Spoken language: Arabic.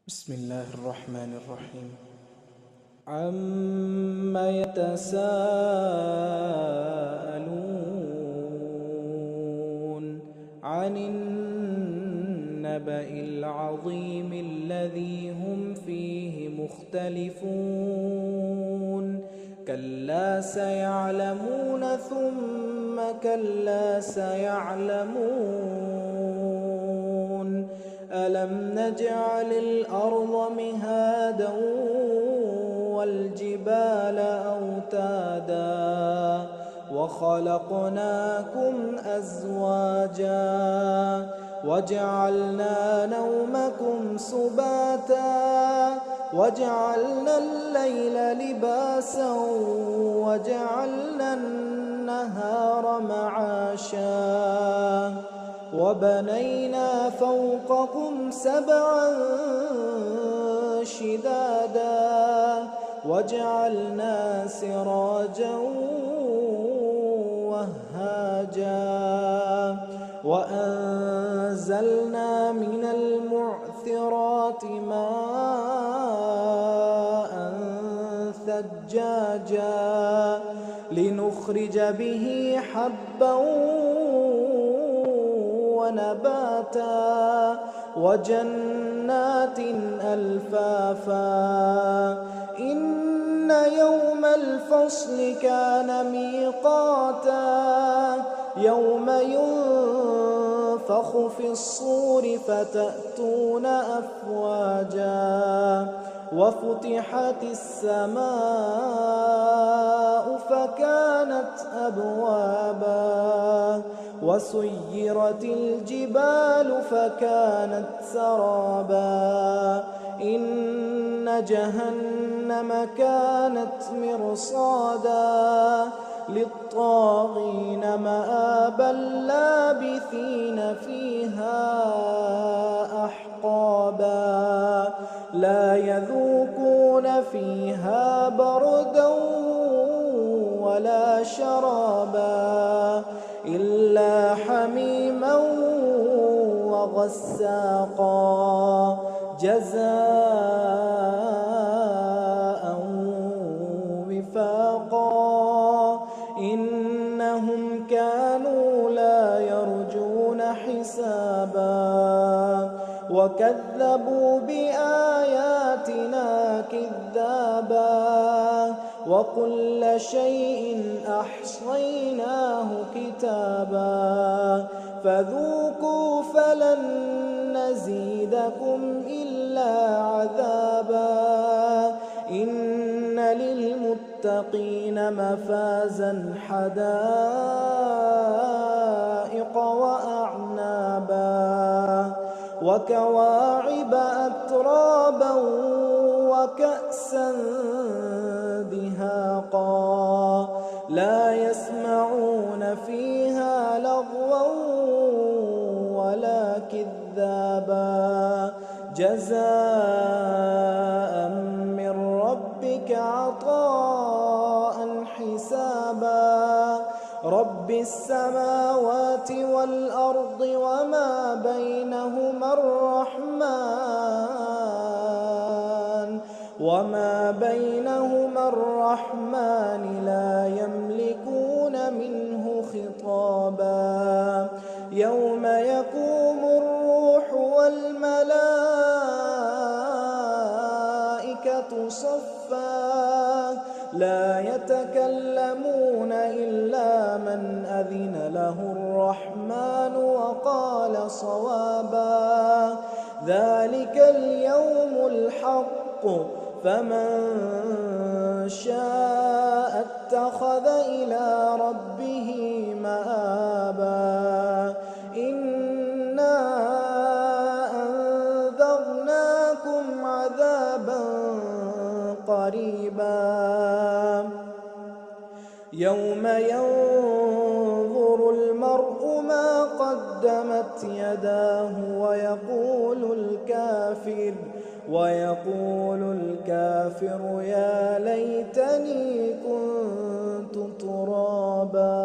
بسم الله الرحمن الرحيم. عم يتساءلون عن النبأ العظيم الذي هم فيه مختلفون كلا سيعلمون ثم كلا سيعلمون ألم نجعل الأرض مهادا والجبال أوتادا وخلقناكم أزواجا وجعلنا نومكم سباتا وجعلنا الليل لباسا وجعلنا النهار معاشا وبنينا فوقكم سبعا شدادا وجعلنا سراجا وهاجا وأنزلنا من المعثرات ماء ثجاجا لنخرج به حبا ونباتا وجنات ألفافا إن يوم الفصل كان ميقاتا يوم ينفخ في الصور فتأتون أفواجا وفتحت السماء فكانت أبوابا وسيرت الجبال فكانت سرابا إن جهنم كانت مرصادا للطاغين مآبا لابثين فيها أحقابا لا يذوقون فيها بردا ولا شرابا إلا حميما وغساقا جزاء وفاقا إنهم كانوا لا يرجون حسابا وكذبوا بآياتنا كذابا وكل شيء أحصيناه كتابا فذوقوا فلن نزيدكم إلا عذابا إن للمتقين مفازا حدائق وأعنابا وكواعب أترابا وكأسا دهاقا لا يسمعون فيها لغوا ولا كذابا جزاء من ربك عطاء حسابا رب السماوات والأرض وما بينهما الرحمن لا يملكون منه خطابا يوم يقوم الروح والملائكة صفا لا يتكلمون إلا من أذن له الرحمن وقال صوابا ذلك اليوم الحق فمن شاء اتخذ إلى ربه مآبا إنا أنذرناكم عذابا قريبا يوم ينظر المرء ما قدمت يداه ويقول الكافر يا ليتني كنت ترابا.